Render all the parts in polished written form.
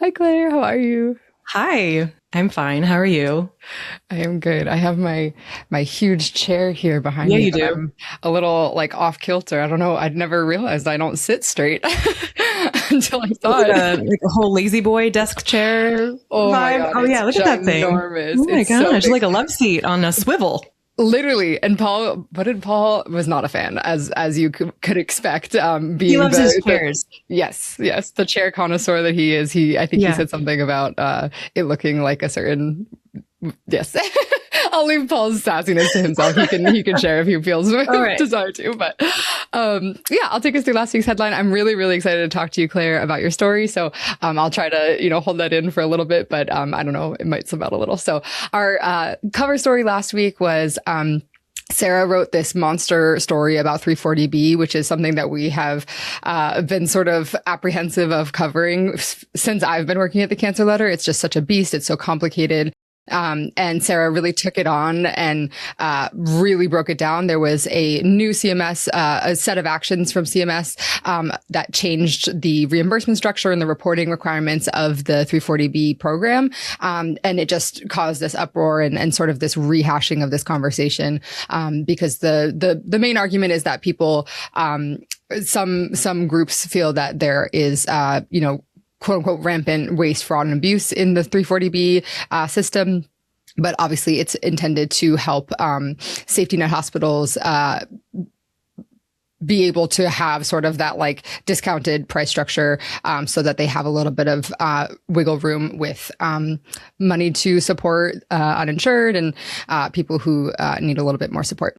Hi, Claire. How are you? Hi, I'm fine. How are you? I am good. I have my huge chair here behind Yeah, me, you but do. I'm a little like off kilter. I don't know. I'd never realized I don't sit straight until I Is saw it it. like a whole lazy boy desk chair Oh my vibe? God, Oh it's yeah, look at that thing. ginormous. Oh my It's so gosh, big. like a love seat on a swivel. Literally. And Paul was not a fan, as you could expect, He being loves his the chairs. yes, the chair connoisseur that he is. I think he Yeah. said something about it looking like a certain. Yes. I'll leave Paul's sassiness to himself. He can share if he feels All right. desire to. But yeah, I'll take us through last week's headline. I'm really, really excited to talk to you, Claire, about your story. So I'll try to, hold that in for a little bit, but I don't know, it might slip out a little. So our cover story last week was Sarah wrote this monster story about 340B, which is something that we have been sort of apprehensive of covering since I've been working at the Cancer Letter. It's just such a beast. It's so complicated. And Sarah really took it on and really broke it down. There was a new CMS, a set of actions from CMS that changed the reimbursement structure and the reporting requirements of the 340B program. And it just caused this uproar and sort of this rehashing of this conversation because the main argument is that people, some groups feel that there is, quote unquote, rampant waste, fraud, and abuse in the 340B system. But obviously, it's intended to help safety net hospitals be able to have sort of that like discounted price structure so that they have a little bit of wiggle room with money to support uninsured and people who need a little bit more support.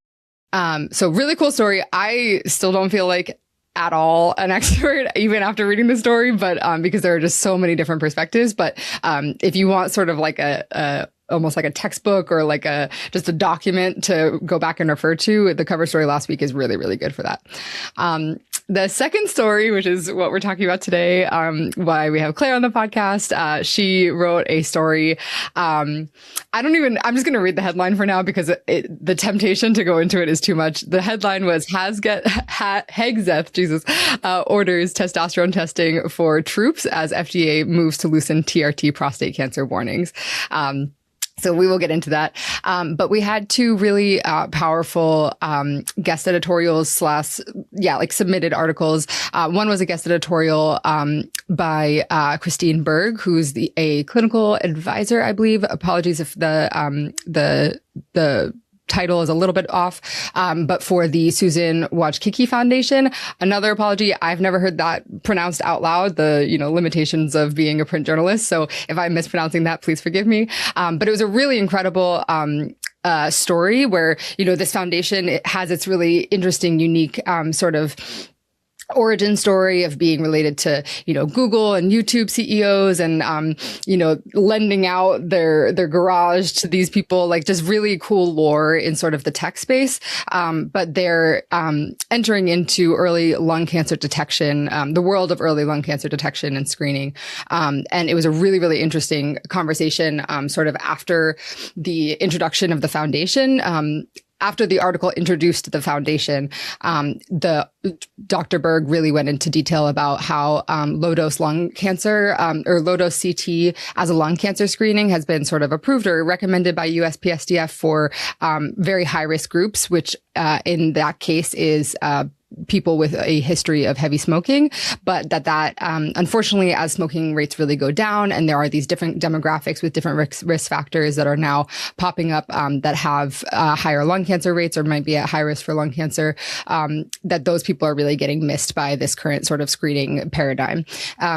So really cool story. I still don't feel like at all an expert, even after reading the story, but because there are just so many different perspectives. But if you want sort of like a almost like a textbook or like just a document to go back and refer to, the cover story last week is really, really good for that. The second story, which is what we're talking about today, why we have Claire on the podcast, she wrote a story. I'm just going to read the headline for now because the temptation to go into it is too much. The headline was Hegseth, orders testosterone testing for troops as FDA moves to loosen TRT prostate cancer warnings. So we will get into that. But we had two really powerful guest editorials submitted articles. One was a guest editorial by Christine Berg, who's a clinical advisor, I believe. Apologies if the title is a little bit off, but for the Susan Wojcicki Foundation. Another apology, I've never heard that pronounced out loud, the limitations of being a print journalist. So if I'm mispronouncing that, please forgive me. But it was a really incredible story where, this foundation, it has its really interesting, unique sort of origin story of being related to, Google and YouTube CEOs and, lending out their garage to these people, like just really cool lore in sort of the tech space. But they're entering into early lung cancer detection, the world of early lung cancer detection and screening. And it was a really, really interesting conversation, sort of after the introduction of the foundation. After the article introduced the foundation, the Dr. Berg really went into detail about how low-dose lung cancer or low-dose CT as a lung cancer screening has been sort of approved or recommended by USPSDF for very high-risk groups, which in that case is people with a history of heavy smoking, but that unfortunately, as smoking rates really go down, and there are these different demographics with different risk factors that are now popping up that have higher lung cancer rates or might be at high risk for lung cancer, that those people are really getting missed by this current sort of screening paradigm.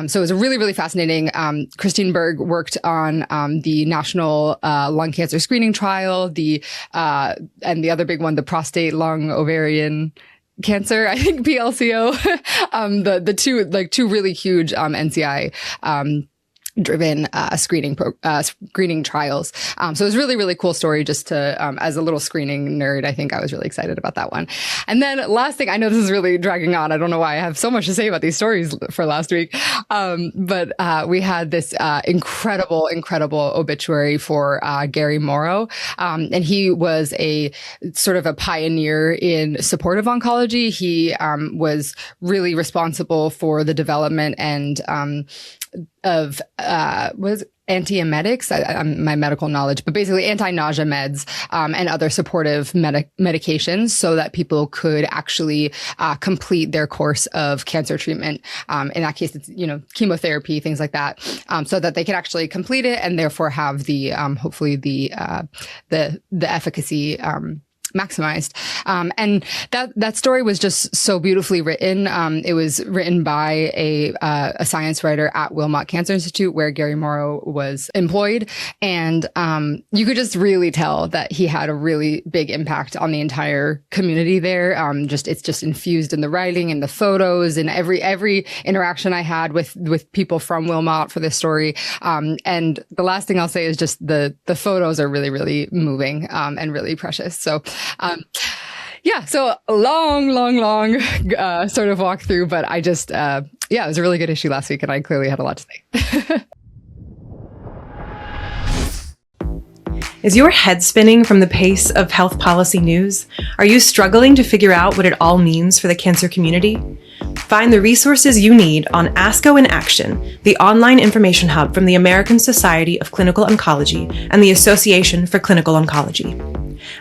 So it was a really, really fascinating. Christine Berg worked on the national lung cancer screening trial, and the other big one, the prostate, lung, ovarian cancer, I think PLCO, the two really huge NCI driven screening trials. So it was really, really cool story just to, as a little screening nerd, I think I was really excited about that one. And then last thing, I know this is really dragging on. I don't know why I have so much to say about these stories for last week. But we had this incredible obituary for Gary Morrow. And he was a sort of a pioneer in supportive oncology. He was really responsible for the development and was antiemetics, my medical knowledge, but basically anti-nausea meds and other supportive medications so that people could actually complete their course of cancer treatment. In that case, it's, chemotherapy, things like that, so that they could actually complete it and therefore have the, hopefully the efficacy, maximized. And that story was just so beautifully written. It was written by a science writer at Wilmot Cancer Institute, where Gary Morrow was employed. And you could just really tell that he had a really big impact on the entire community there. It's just infused in the writing and the photos and every interaction I had with people from Wilmot for this story. And the last thing I'll say is just the photos are really, really moving and really precious. So so a long sort of walk through, but I just, it was a really good issue last week and I clearly had a lot to say. Is your head spinning from the pace of health policy news? Are you struggling to figure out what it all means for the cancer community? Find the resources you need on ASCO in Action, the online information hub from the American Society of Clinical Oncology and the Association for Clinical Oncology.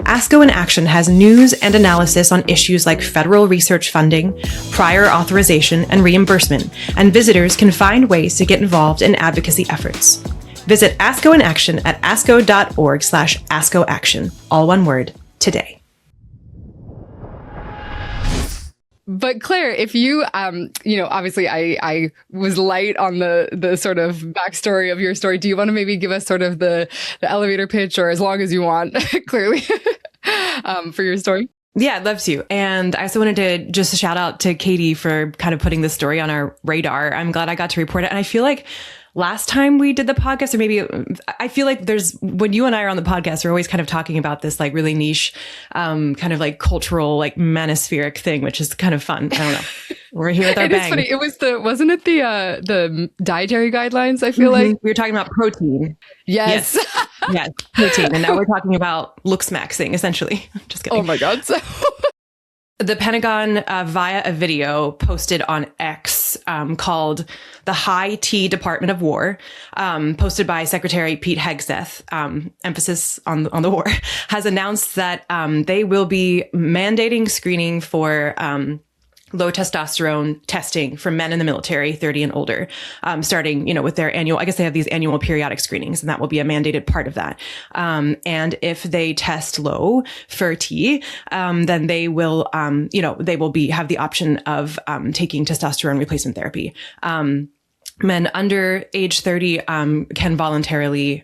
ASCO in Action has news and analysis on issues like federal research funding, prior authorization, and reimbursement, and visitors can find ways to get involved in advocacy efforts. Visit ASCO in Action at asco.org/ASCOaction, all one word, today. But Claire, if you, obviously I was light on the sort of backstory of your story. Do you want to maybe give us sort of the elevator pitch, or as long as you want, clearly, for your story? Yeah, I'd love to. And I also wanted to just shout out to Katie for kind of putting this story on our radar. I'm glad I got to report it. And I feel like last time we did the podcast, or maybe I feel like when you and I are on the podcast, we're always kind of talking about this like really niche, kind of like cultural, like manospheric thing, which is kind of fun. I don't know. We're here with our bang. It's funny. It was wasn't it the dietary guidelines? I feel like we were talking about protein. Yes. Yes, protein. And now we're talking about looks maxing, essentially. Just kidding. Oh my God. So the Pentagon, via a video posted on X called the High T Department of War, posted by Secretary Pete Hegseth, emphasis on the war, has announced that they will be mandating screening for low testosterone testing for men in the military, 30 and older, starting, with their annual, I guess they have these annual periodic screenings, and that will be a mandated part of that. And if they test low for T, then they will, have the option of taking testosterone replacement therapy. Men under age 30 can voluntarily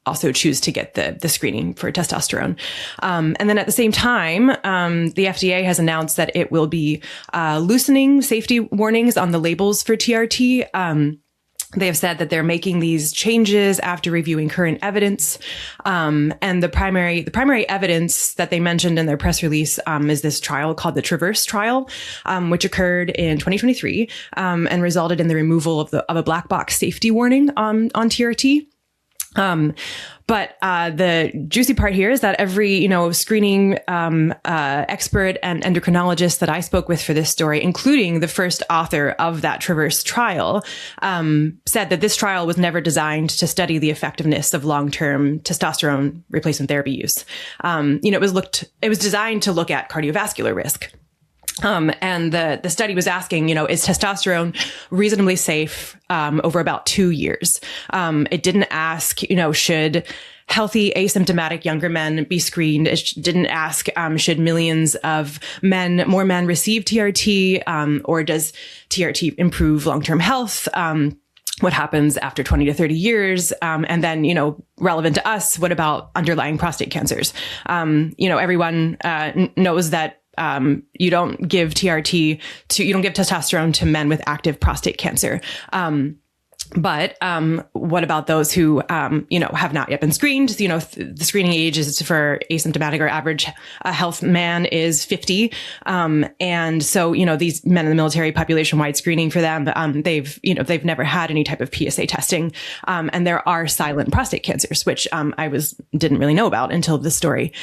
also choose to get the screening for testosterone. And then at the same time, the FDA has announced that it will be loosening safety warnings on the labels for TRT. They have said that they're making these changes after reviewing current evidence. And the primary evidence that they mentioned in their press release is this trial called the Traverse trial, which occurred in 2023 and resulted in the removal of a black box safety warning on TRT. But the juicy part here is that every, screening expert and endocrinologist that I spoke with for this story, including the first author of that Traverse trial, said that this trial was never designed to study the effectiveness of long-term testosterone replacement therapy use. It was designed to look at cardiovascular risk. And the study was asking, is testosterone reasonably safe over about 2 years? It didn't ask, should healthy asymptomatic younger men be screened? It didn't ask, should millions of more men receive TRT? Or does TRT improve long-term health? What happens after 20 to 30 years? And then, relevant to us, what about underlying prostate cancers? Everyone knows that you don't give testosterone to men with active prostate cancer. But what about those who, have not yet been screened? The screening age is for asymptomatic or average health man is 50. And so, these men in the military, population-wide screening for them, they've never had any type of PSA testing. And there are silent prostate cancers, which I didn't really know about until this story.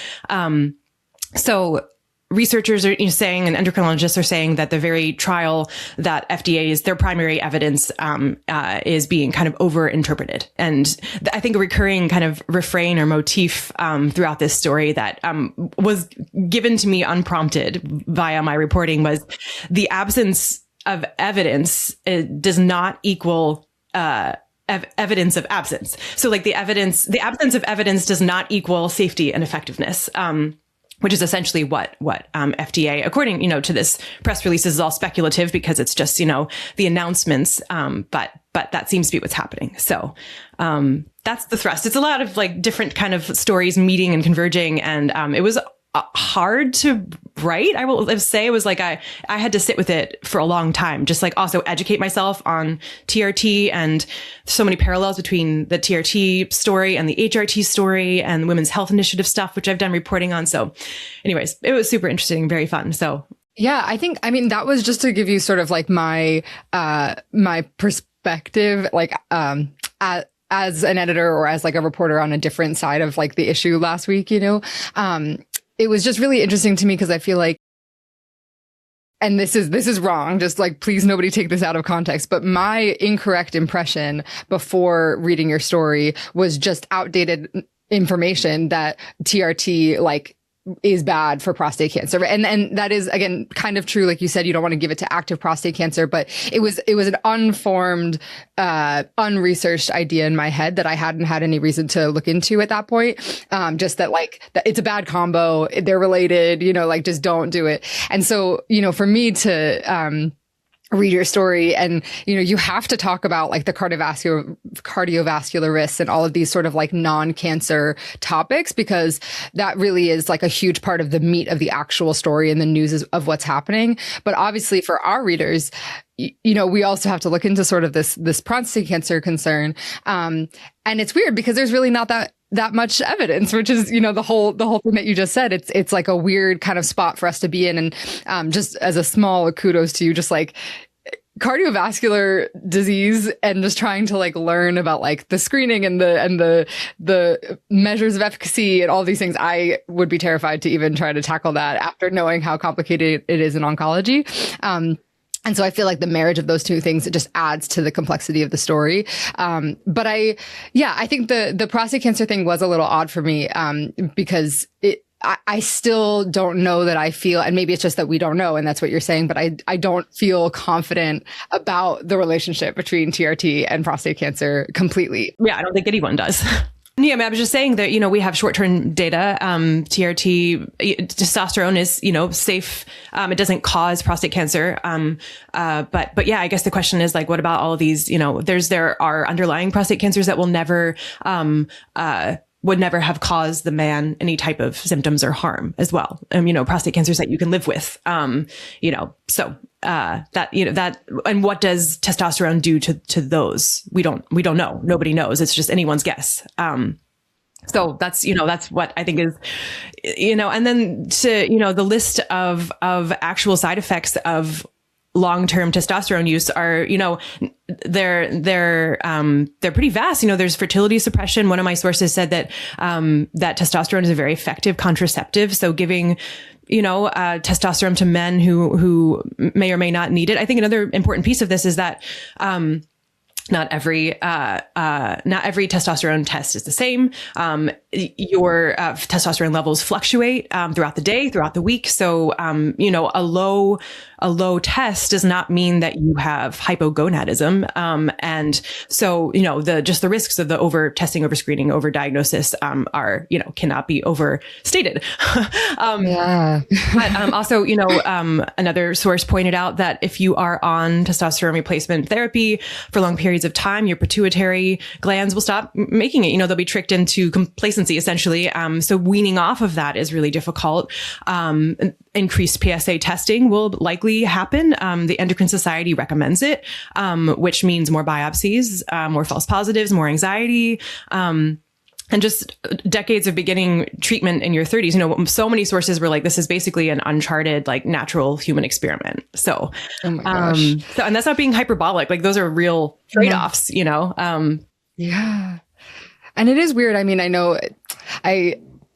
So researchers are saying, and endocrinologists are saying, that the very trial that FDA's their primary evidence is being kind of overinterpreted. And I think a recurring kind of refrain or motif throughout this story that was given to me unprompted via my reporting was the absence of evidence does not equal evidence of absence. So like the absence of evidence does not equal safety and effectiveness. Which is essentially what FDA, according, to this press release, is all speculative because it's just, the announcements. But that seems to be what's happening. So, that's the thrust. It's a lot of like different kind of stories meeting and converging. And, it was hard to write. I will say it was like, I had to sit with it for a long time, just like also educate myself on TRT and so many parallels between the TRT story and the HRT story and the Women's Health Initiative stuff, which I've done reporting on. So anyways, it was super interesting, very fun. So yeah, I mean, that was just to give you sort of like my perspective, like, as an editor or as like a reporter on a different side of like the issue last week, it was just really interesting to me because I feel like, and this is wrong, just like, please nobody take this out of context, but my incorrect impression before reading your story was just outdated information that TRT like is bad for prostate cancer. And that is, again, kind of true. Like you said, you don't want to give it to active prostate cancer, but it was an unformed, unresearched idea in my head that I hadn't had any reason to look into at that point. Just that like, that it's a bad combo. They're related, like just don't do it. And so, for me to, read your story and, you have to talk about like the cardiovascular risks and all of these sort of like non-cancer topics, because that really is like a huge part of the meat of the actual story and the news of what's happening. But obviously for our readers, we also have to look into sort of this prostate cancer concern. And it's weird because there's really not that much evidence, which is, the whole thing that you just said. It's like a weird kind of spot for us to be in. And just as a small kudos to you, just like cardiovascular disease and just trying to like learn about like the screening and the measures of efficacy and all these things. I would be terrified to even try to tackle that after knowing how complicated it is in oncology. And so I feel like the marriage of those two things, it just adds to the complexity of the story. But I think the prostate cancer thing was a little odd for me, because I still don't know that I feel, and maybe it's just that we don't know, and that's what you're saying, but I don't feel confident about the relationship between TRT and prostate cancer completely. Yeah, I don't think anyone does. Yeah, I was just saying that, we have short-term data. TRT, testosterone is, safe. It doesn't cause prostate cancer. But yeah, I guess the question is like, what about all of these, there are underlying prostate cancers that will never, would never have caused the man any type of symptoms or harm as well. Prostate cancers that you can live with, so, that, and what does testosterone do to those? We don't know. Nobody knows. It's just anyone's guess. So that's what I think is, and then to, the list of actual side effects of long-term testosterone use are, they're pretty vast. There's fertility suppression. One of my sources said that testosterone is a very effective contraceptive. So giving, testosterone to men who may or may not need it. I think another important piece of this is that, not every testosterone test is the same. Your testosterone levels fluctuate throughout the day, throughout the week. So, a low test does not mean that you have hypogonadism. And so, the risks of the over testing, over screening, over diagnosis are, cannot be overstated. Yeah. But also, another source pointed out that if you are on testosterone replacement therapy for long periods of time, your pituitary glands will stop making it. They'll be tricked into complacency, essentially. So weaning off of that is really difficult. Increased PSA testing will likely happen. The Endocrine Society recommends it, which means more biopsies, more false positives, more anxiety. And just decades of beginning treatment in your 30s. So many sources were like, this is basically an uncharted, like natural human experiment. So, oh my gosh. And that's not being hyperbolic. Like those are real trade-offs, Yeah. And it is weird. I mean, I know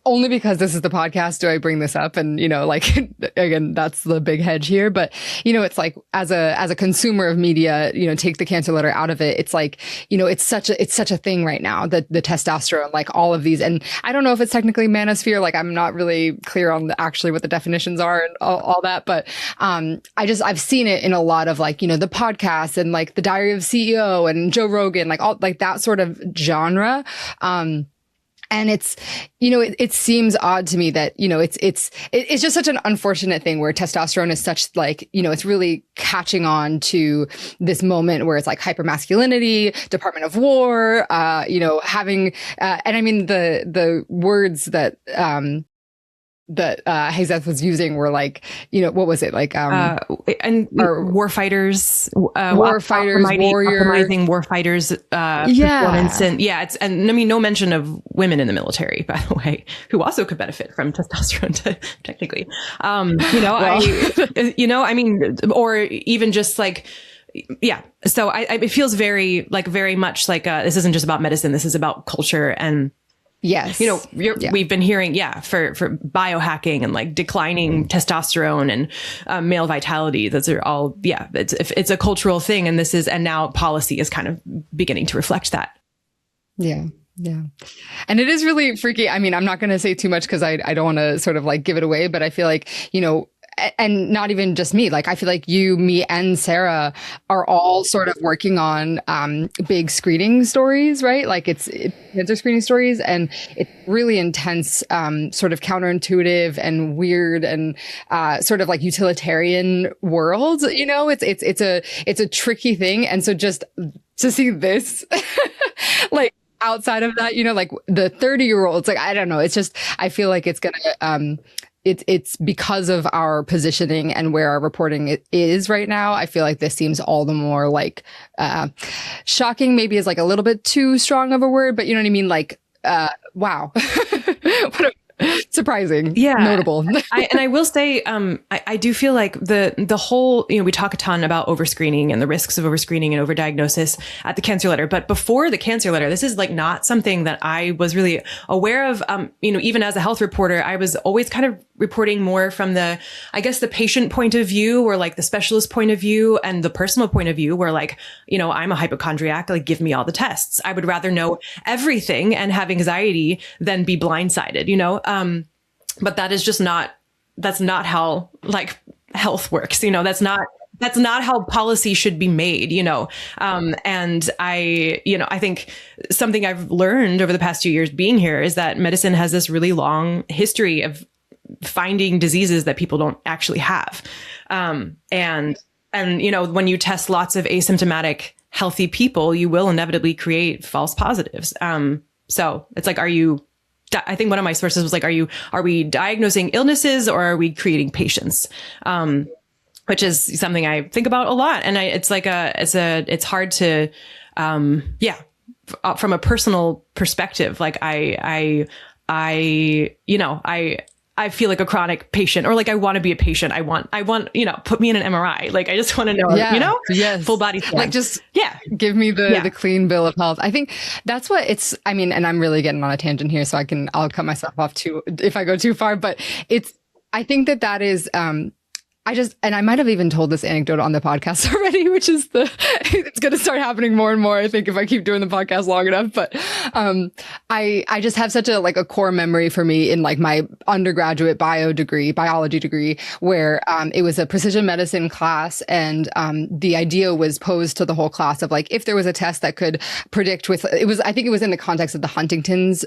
only because this is the podcast do I bring this up. And, like, again, that's the big hedge here. But, it's like as a consumer of media, take the cancer letter out of it. It's like, it's such a thing right now, the testosterone, like all of these. And I don't know if it's technically manosphere. Like, I'm not really clear on actually what the definitions are and all that. But I've seen it in a lot of like, the podcasts and like the Diary of CEO and Joe Rogan, like all like that sort of genre. And it's, it seems odd to me that, it's just such an unfortunate thing where testosterone is such like, it's really catching on to this moment where it's like hypermasculinity, Department of War, having, and I mean, the words that Hegseth was using were like, what was it like? And war fighters, warrior, optimizing war fighters. It's and I mean no mention of women in the military, by the way, who also could benefit from testosterone technically. I mean, or even just like. Yeah. So it feels very much like this isn't just about medicine. This is about culture and. Yes. We've been hearing, for biohacking and like declining testosterone and male vitality. Those are all, it's a cultural thing. And now policy is kind of beginning to reflect that. Yeah. Yeah. And it is really freaky. I mean, I'm not going to say too much because I don't want to sort of like give it away, but I feel like, and not even just me, like I feel like you, me, and Sarah are all sort of working on big screening stories, right? Like it's cancer screening stories, and it's really intense, sort of counterintuitive and weird and sort of like utilitarian world. It's a tricky thing, and so just to see this, like. Outside of that, like the 30-year-olds, like, I don't know. It's just, I feel like it's going to, it's because of our positioning and where our reporting is right now. I feel like this seems all the more like, shocking maybe is like a little bit too strong of a word, but you know what I mean? Like, wow. Surprising. Yeah. Notable. I will say, I do feel like the whole, we talk a ton about overscreening and the risks of overscreening and overdiagnosis at the cancer letter. But before the cancer letter, this is like not something that I was really aware of. Even as a health reporter, I was always kind of reporting more from the patient point of view, or like the specialist point of view, and the personal point of view, where like, I'm a hypochondriac, like give me all the tests. I would rather know everything and have anxiety than be blindsided, but that is just that's not how like health works. That's not how policy should be made, and I think something I've learned over the past 2 years being here is that medicine has this really long history of finding diseases that people don't actually have. And when you test lots of asymptomatic healthy people, you will inevitably create false positives. So it's like, I think one of my sources was like, are we diagnosing illnesses or are we creating patients? Which is something I think about a lot. And it's hard to, from a personal perspective, like I feel like a chronic patient, or like I want to be a patient. I want, put me in an MRI. Like I just want to know, yes. Full body scan. Like just give me the clean bill of health. I think that's what it's, I mean, and I'm really getting on a tangent here, so I'll cut myself off too if I go too far, but I think that is, and I might have even told this anecdote on the podcast already, which is it's going to start happening more and more, I think, if I keep doing the podcast long enough. But, I just have such a core memory for me in like my undergraduate biology degree, where, it was a precision medicine class. And, the idea was posed to the whole class of like, if there was a test that could predict I think it was in the context of the Huntington's,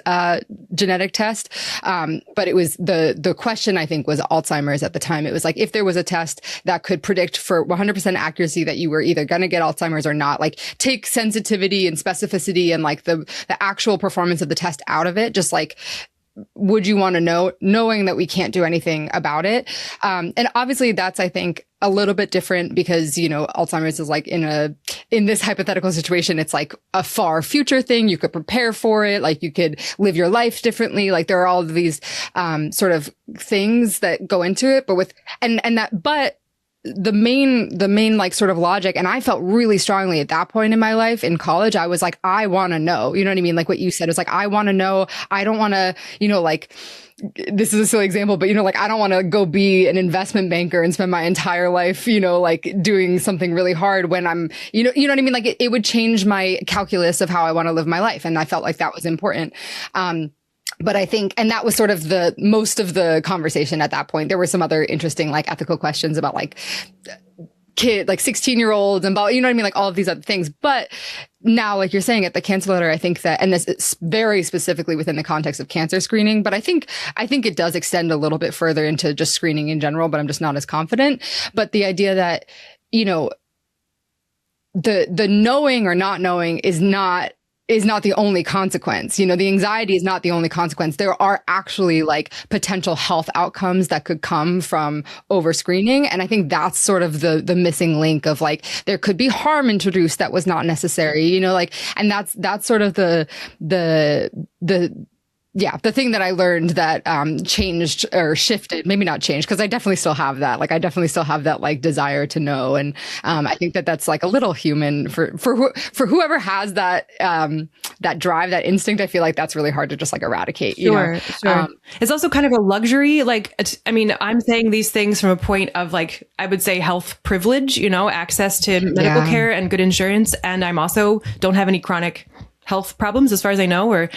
genetic test. But it was the question, I think, was Alzheimer's at the time. It was like, if there was a test that could predict for 100% accuracy that you were either going to get Alzheimer's or not, like take sensitivity and specificity and like the actual performance of the test out of it, just like, would you want to know, knowing that we can't do anything about it? And obviously that's, I think, a little bit different because, Alzheimer's is like in this hypothetical situation, it's like a far future thing. You could prepare for it. Like you could live your life differently. Like there are all of these, sort of things that go into it, but the main like sort of logic, and I felt really strongly at that point in my life in college, I was like, I want to know, you know what I mean? Like what you said is like, I want to know, I don't want to, like, this is a silly example, but like, I don't want to go be an investment banker and spend my entire life, like doing something really hard when I'm, you know what I mean? Like it would change my calculus of how I want to live my life. And I felt like that was important. But I think, and that was sort of the most of the conversation at that point. There were some other interesting like ethical questions about like like 16-year-olds and you know what I mean? Like all of these other things. But now, like you're saying at the cancer letter, I think that, and this is very specifically within the context of cancer screening, but I think it does extend a little bit further into just screening in general, but I'm just not as confident. But the idea that, the knowing or not knowing is not the only consequence. The anxiety is not the only consequence. There are actually like potential health outcomes that could come from overscreening. And I think that's sort of the missing link of like, there could be harm introduced that was not necessary, like, and that's sort of the thing that I learned that changed or shifted, maybe not changed, because I definitely still have that. Like I definitely still have that like desire to know, and I think that that's like a little human for whoever has that that drive, that instinct. I feel like that's really hard to just like eradicate. Sure. It's also kind of a luxury. Like I'm saying these things from a point of like I would say health privilege. Access to medical care and good insurance, and I'm also don't have any chronic health problems as far as I know, or,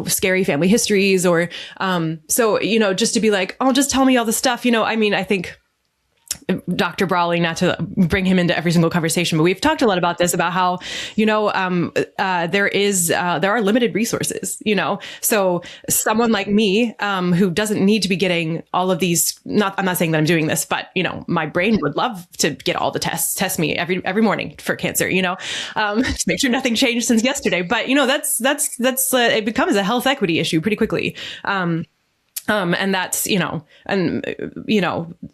scary family histories or, just to be like, oh, just tell me all the stuff, I think Dr. Brawley, not to bring him into every single conversation, but we've talked a lot about this, about how, there are limited resources, so someone like me, who doesn't need to be getting all of these, I'm not saying that I'm doing this, but, my brain would love to get all the test me every morning for cancer, to make sure nothing changed since yesterday. But, that's it becomes a health equity issue pretty quickly. And that's, the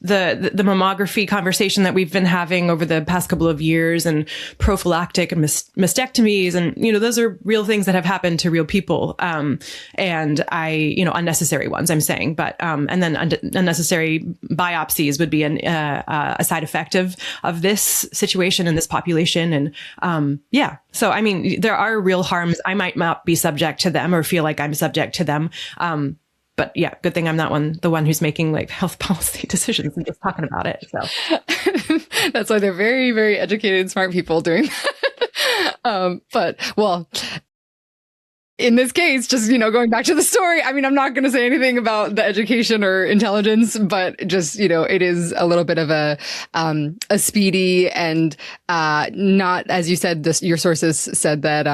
mammography conversation that we've been having over the past couple of years, and prophylactic mastectomies. And, those are real things that have happened to real people. And unnecessary ones, I'm saying, but, and then unnecessary biopsies would be a side effect of this situation in this population. And, so, there are real harms. I might not be subject to them or feel like I'm subject to them. But yeah, good thing I'm not the one who's making like health policy decisions and just talking about it. So that's why they're very, very educated and smart people doing that. But well, in this case, just, going back to the story, I'm not going to say anything about the education or intelligence, but just, it is a little bit of a speedy and not, as you said, your sources said that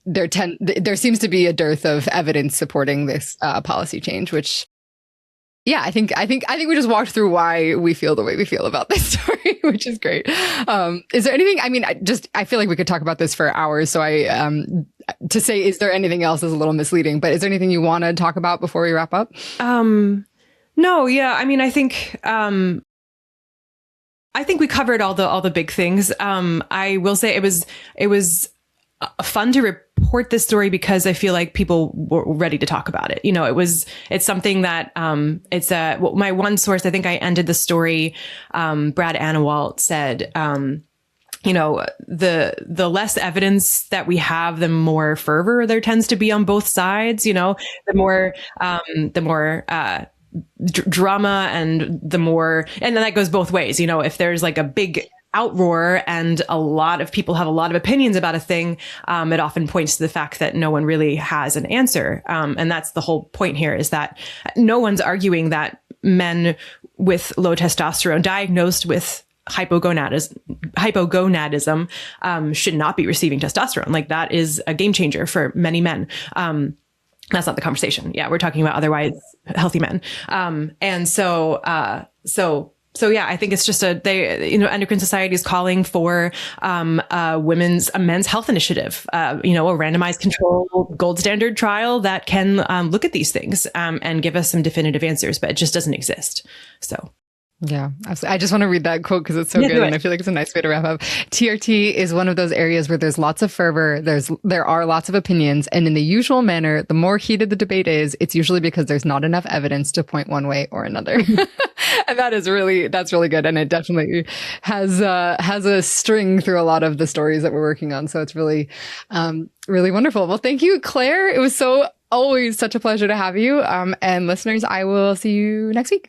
there seems to be a dearth of evidence supporting this policy change, which, yeah, I think we just walked through why we feel the way we feel about this story, which is great. Is there anything? I feel like we could talk about this for hours. So to say, is there anything else is a little misleading, but is there anything you want to talk about before we wrap up? No, yeah. I think we covered all the big things. I will say it was fun to report this story because I feel like people were ready to talk about it. It's something that, my one source, I think I ended the story, Brad Anawalt said, the less evidence that we have, the more fervor there tends to be on both sides, the more drama and the more, and then that goes both ways. If there's like a big outroar and a lot of people have a lot of opinions about a thing, it often points to the fact that no one really has an answer. And that's the whole point here, is that no one's arguing that men with low testosterone diagnosed with hypogonadism should not be receiving testosterone. Like that is a game changer for many men. That's not the conversation. Yeah, we're talking about otherwise healthy men. And so yeah, I think it's just Endocrine Society is calling for a men's health initiative, a randomized control gold standard trial that can look at these things and give us some definitive answers, but it just doesn't exist. So. Yeah, absolutely. I just want to read that quote because it's so Yeah, good, do and I it. feel like it's a nice way to wrap up. TRT is one of those areas where there's lots of fervor, there are lots of opinions, and in the usual manner, the more heated the debate is, it's usually because there's not enough evidence to point one way or another. And that's really good, and it definitely has a string through a lot of the stories that we're working on. So it's really really wonderful. Well, thank you, Claire. It was always such a pleasure to have you. And listeners, I will see you next week.